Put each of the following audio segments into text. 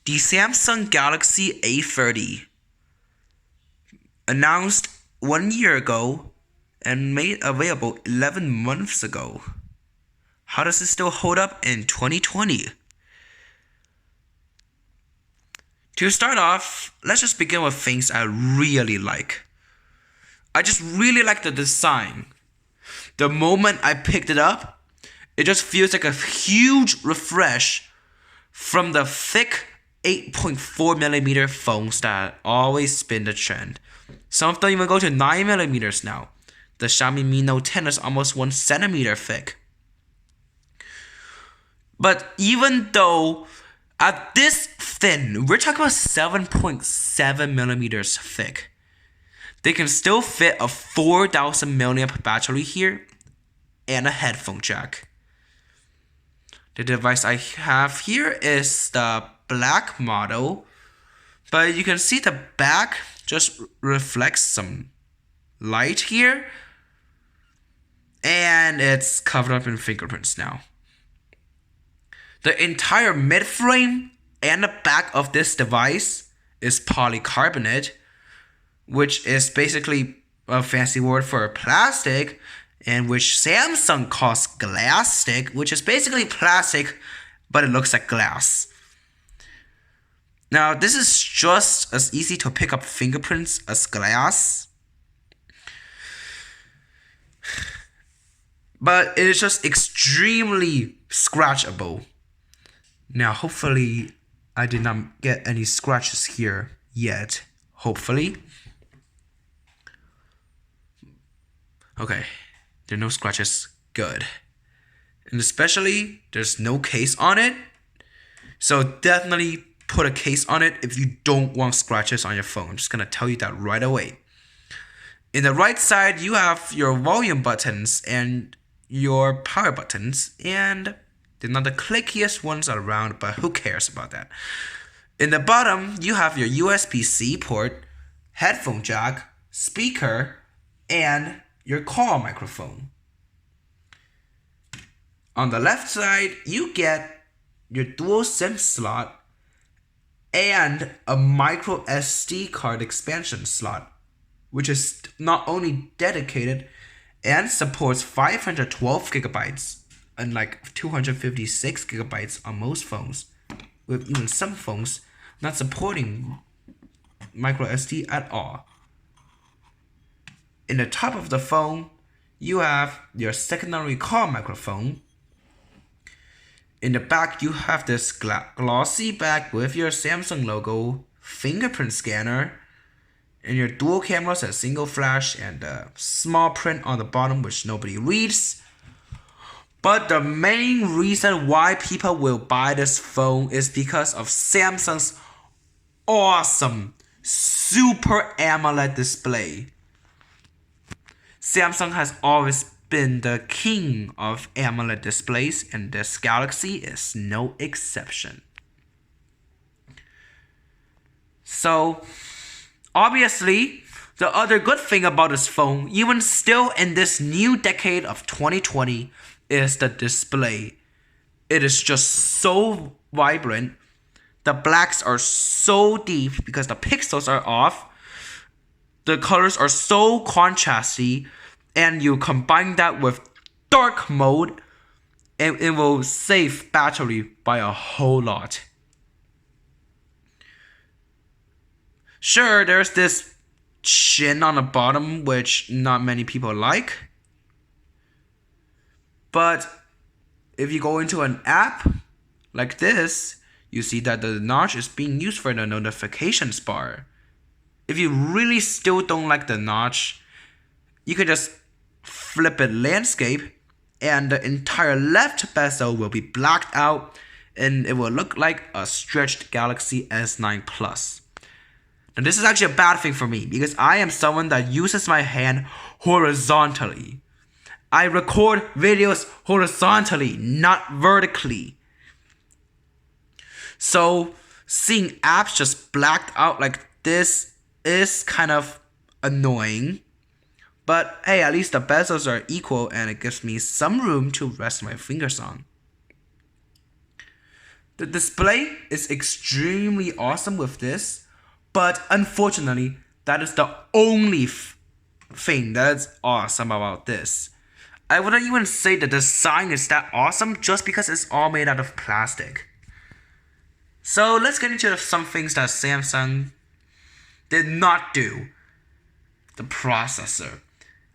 The Samsung Galaxy A30 announced 1 year ago and made available 11 months ago. How does it still hold up in 2020? To start off, let's just begin with things I really like. I just really like the design. The moment I picked it up, it just feels like a huge refresh from the thick 8.4mm phones that always been the trend. Some of them even go to 9mm now. The Xiaomi Mi Note 10 is almost 1cm thick. But even though at this thin, we're talking about 7.7mm thick, they can still fit a 4000 mAh battery here and a headphone jack. The device I have here is the black model, but you can see the back just reflects some light here, and it's covered up in fingerprints now. The entire mid-frame and the back of this device is polycarbonate, which is basically a fancy word for plastic, and which Samsung calls glasstic, which is basically plastic, but it looks like glass. Now, this is just as easy to pick up fingerprints as glass, but it is just extremely scratchable. Now, hopefully, I did not get any scratches here yet. Hopefully. Okay, there are no scratches. Good. And especially, there's no case on it. So definitely put a case on it if you don't want scratches on your phone. I'm just gonna tell you that right away. In the right side, you have your volume buttons and your power buttons, and they're not the clickiest ones around, but who cares about that? In the bottom, you have your USB-C port, headphone jack, speaker, and your call microphone. On the left side, you get your dual SIM slot and a micro SD card expansion slot, which is not only dedicated and supports 512 gigabytes, unlike 256 gigabytes on most phones, with even some phones not supporting micro SD at all. In the top of the phone, you have your secondary call microphone. In the back, you have this glossy back with your Samsung logo, fingerprint scanner, and your dual cameras and single flash, and a small print on the bottom which nobody reads. But the main reason why people will buy this phone is because of Samsung's awesome Super AMOLED display. Samsung has always been the king of AMOLED displays, and this Galaxy is no exception. So, obviously, the other good thing about this phone, even still in this new decade of 2020, is the display. It is just so vibrant. The blacks are so deep because the pixels are off. The colors are so contrasty, and you combine that with dark mode, and it will save battery by a whole lot. Sure, there's this chin on the bottom which not many people like, but if you go into an app like this, you see that the notch is being used for the notifications bar. If you really still don't like the notch, you can just flip it landscape, and the entire left bezel will be blacked out, and it will look like a stretched Galaxy S9 Plus. Now, this is actually a bad thing for me because I am someone that uses my hand horizontally. I record videos horizontally, not vertically. So, seeing apps just blacked out like this is kind of annoying. But hey, at least the bezels are equal and it gives me some room to rest my fingers on. The display is extremely awesome with this, but unfortunately, that is the only thing that's awesome about this. I wouldn't even say the design is that awesome just because it's all made out of plastic. So let's get into some things that Samsung did not do. The processor.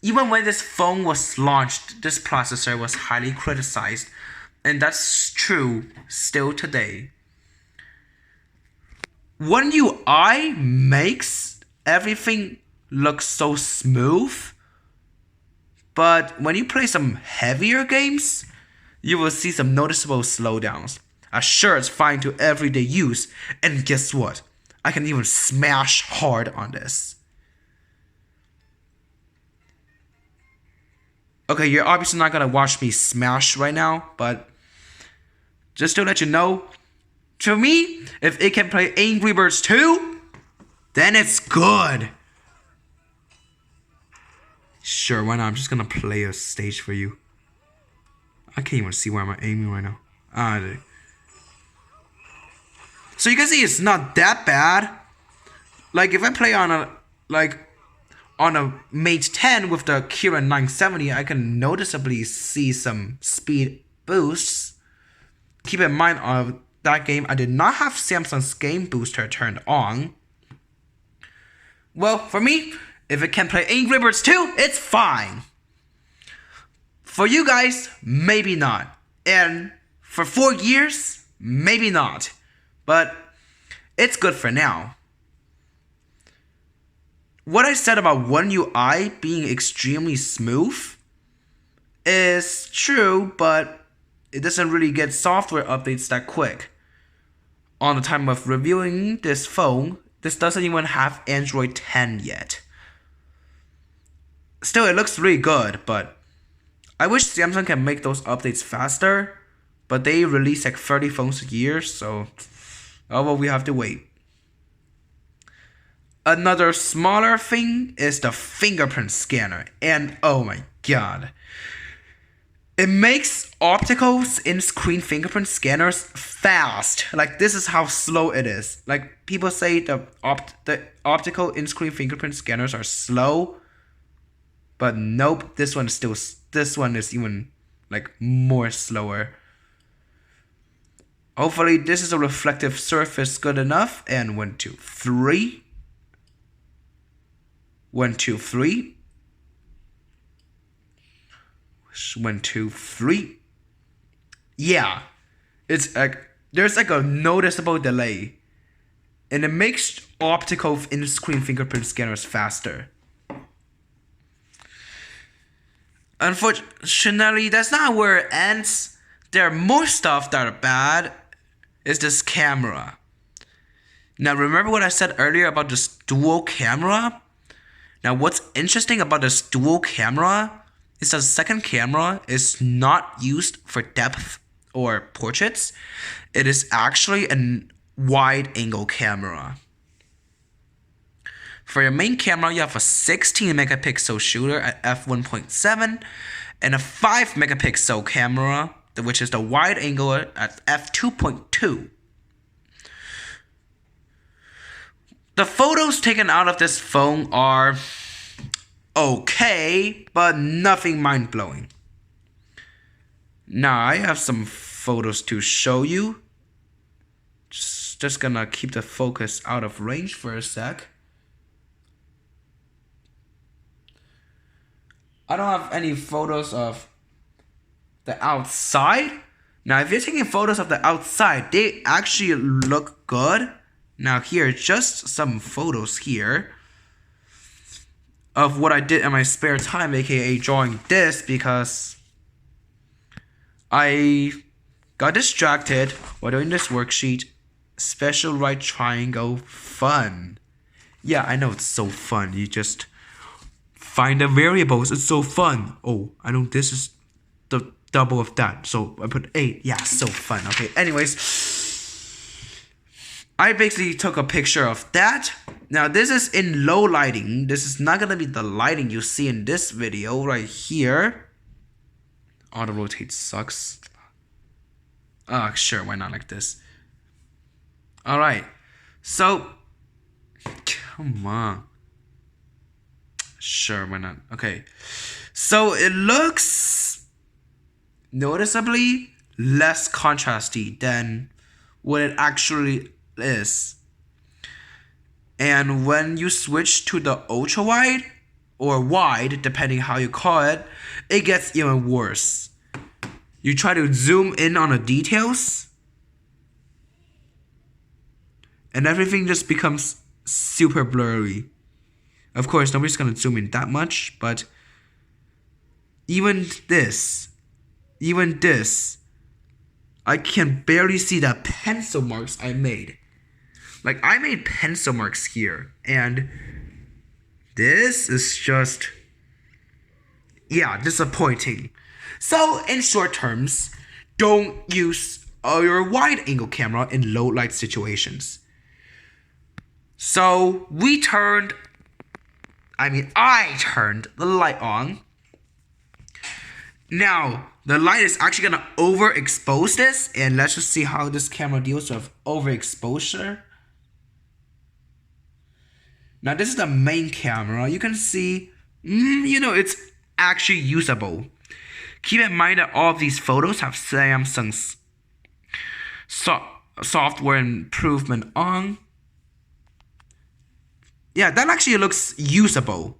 Even when this phone was launched, this processor was highly criticized, and that's true still today. One UI makes everything look so smooth, but when you play some heavier games, you will see some noticeable slowdowns. Sure, it's fine to everyday use, and guess what? I can even smash hard on this. Okay, you're obviously not gonna watch me smash right now, but just to let you know, to me, if it can play Angry Birds 2, then it's good. Sure, why not? I'm just gonna play a stage for you. I can't even see where I'm aiming right now. So you can see it's not that bad. Like if I play on a Mate 10 with the Kirin 970, I can noticeably see some speed boosts. Keep in mind of that game, I did not have Samsung's game booster turned on. Well, for me, if it can play Angry Birds 2, it's fine. For you guys, maybe not. And for 4 years, maybe not. But it's good for now. What I said about One UI being extremely smooth is true, but it doesn't really get software updates that quick. On the time of reviewing this phone, this doesn't even have Android 10 yet. Still, it looks really good, but I wish Samsung can make those updates faster, but they release like 30 phones a year, so well, we have to wait. Another smaller thing is the fingerprint scanner, and oh my god. It makes optical in-screen fingerprint scanners fast. Like this is how slow it is. Like people say the optical in-screen fingerprint scanners are slow, but nope, this one is even like more slower. Hopefully this is a reflective surface good enough. And 1, 2, 3. 1, 2, 3. 1, 2, 3. Yeah, it's like there's like a noticeable delay, and it makes optical in-screen fingerprint scanners faster. Unfortunately, that's not where it ends. There are more stuff that are bad. Is this camera. Now remember what I said earlier about this dual camera? Now what's interesting about this dual camera is that the second camera is not used for depth or portraits. It is actually a wide angle camera. For your main camera, you have a 16 megapixel shooter at f1.7 and a 5 megapixel camera, which is the wide angle at f2.2. The photos taken out of this phone are okay, but nothing mind-blowing. Now, I have some photos to show you. Just gonna keep the focus out of range for a sec. I don't have any photos of the outside. Now, if you're taking photos of the outside, they actually look good. Now, here, just some photos here of what I did in my spare time, aka drawing this, because I got distracted while doing this worksheet. Special right triangle fun. Yeah, I know it's so fun. You just find the variables. It's so fun. Oh, I know this is the double of that. So I put 8. Yeah, so fun. Okay, anyways, I basically took a picture of that. Now this is in low lighting. This is not gonna be the lighting you see in this video right here. Auto rotate sucks. Sure, why not like this? Alright, so, come on. Sure, why not? Okay, so it looks noticeably less contrasty than what it actually is. And when you switch to the ultra wide or wide, depending how you call it, it gets even worse. You try to zoom in on the details, and everything just becomes super blurry. Of course, nobody's gonna zoom in that much, but even this, I can barely see the pencil marks I made. Like, I made pencil marks here, and this is just, yeah, disappointing. So, in short terms, don't use your wide angle camera in low light situations. So, I turned the light on. Now, the light is actually gonna overexpose this, and let's just see how this camera deals with overexposure. Now, this is the main camera. You can see, it's actually usable. Keep in mind that all of these photos have Samsung's software improvement on. Yeah, that actually looks usable.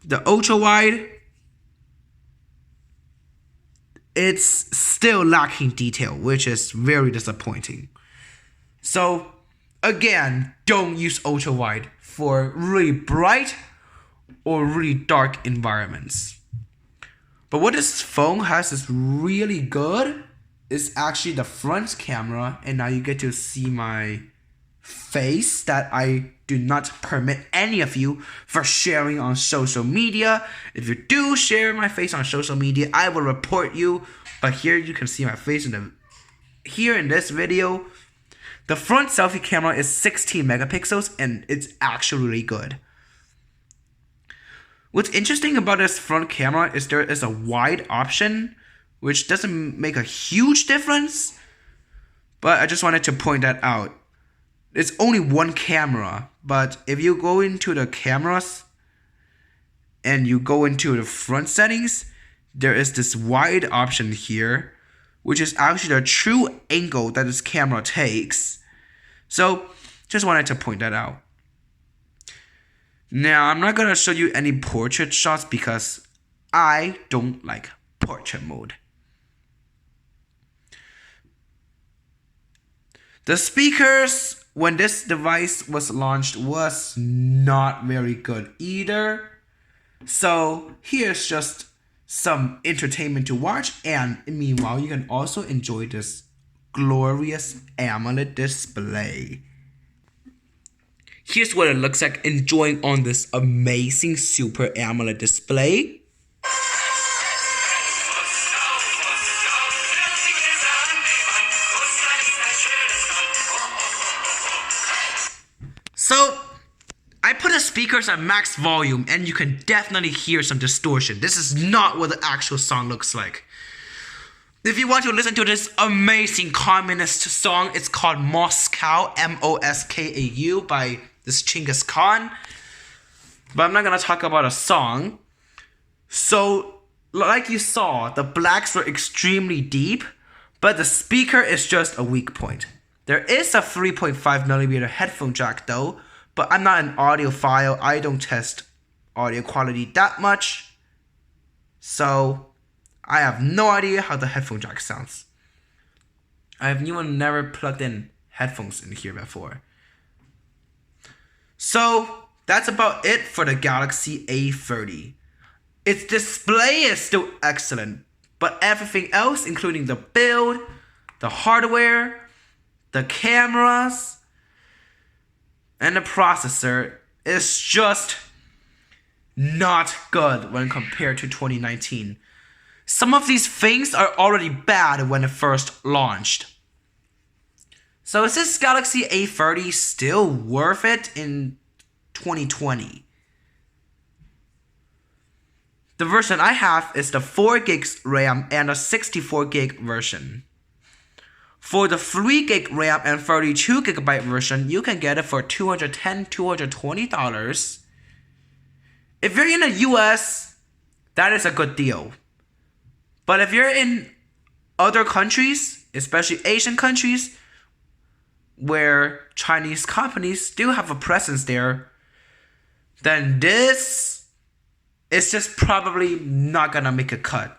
The ultra wide, it's still lacking detail, which is very disappointing. So, again, don't use ultra wide for really bright or really dark environments. But what this phone has is really good is actually the front camera, and now you get to see my face that I do not permit any of you for sharing on social media. If you do share my face on social media, I will report you. But here you can see my face here in this video. The front selfie camera is 16 megapixels and it's actually really good. What's interesting about this front camera is there is a wide option, which doesn't make a huge difference, but I just wanted to point that out. It's only one camera, but if you go into the cameras and you go into the front settings, there is this wide option here, which is actually the true angle that this camera takes. So, just wanted to point that out. Now, I'm not going to show you any portrait shots because I don't like portrait mode. The speakers, when this device was launched, was not very good either. So, here's just some entertainment to watch, and meanwhile, you can also enjoy this glorious AMOLED display. Here's what it looks like enjoying on this amazing Super AMOLED display. So, I put the speakers at max volume and you can definitely hear some distortion. This is not what the actual song looks like. If you want to listen to this amazing communist song, it's called Moscow, Moskau, by this Chinggis Khan. But I'm not going to talk about a song. So, like you saw, the blacks were extremely deep, but the speaker is just a weak point. There is a 3.5mm headphone jack though, but I'm not an audiophile. I don't test audio quality that much. So, I have no idea how the headphone jack sounds. I have even never plugged in headphones in here before. So, that's about it for the Galaxy A30. Its display is still excellent, but everything else, including the build, the hardware, the cameras, and the processor, is just not good when compared to 2019. Some of these things are already bad when it first launched. So is this Galaxy A30 still worth it in 2020? The version I have is the 4 gigs RAM and a 64 gig version. For the 3 gig RAM and 32 gigabyte version, you can get it for $210, $220. If you're in the US, that is a good deal. But if you're in other countries, especially Asian countries, where Chinese companies still have a presence there, then this is just probably not gonna make a cut.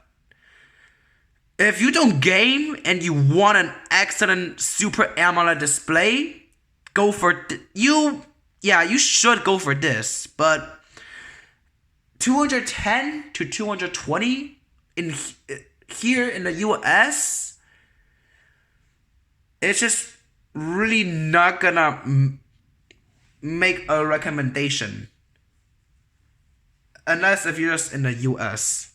If you don't game and you want an excellent Super AMOLED display, go for you should go for this. But 210 to 220 in here in the US, it's just really not gonna make a recommendation unless if you're just in the US.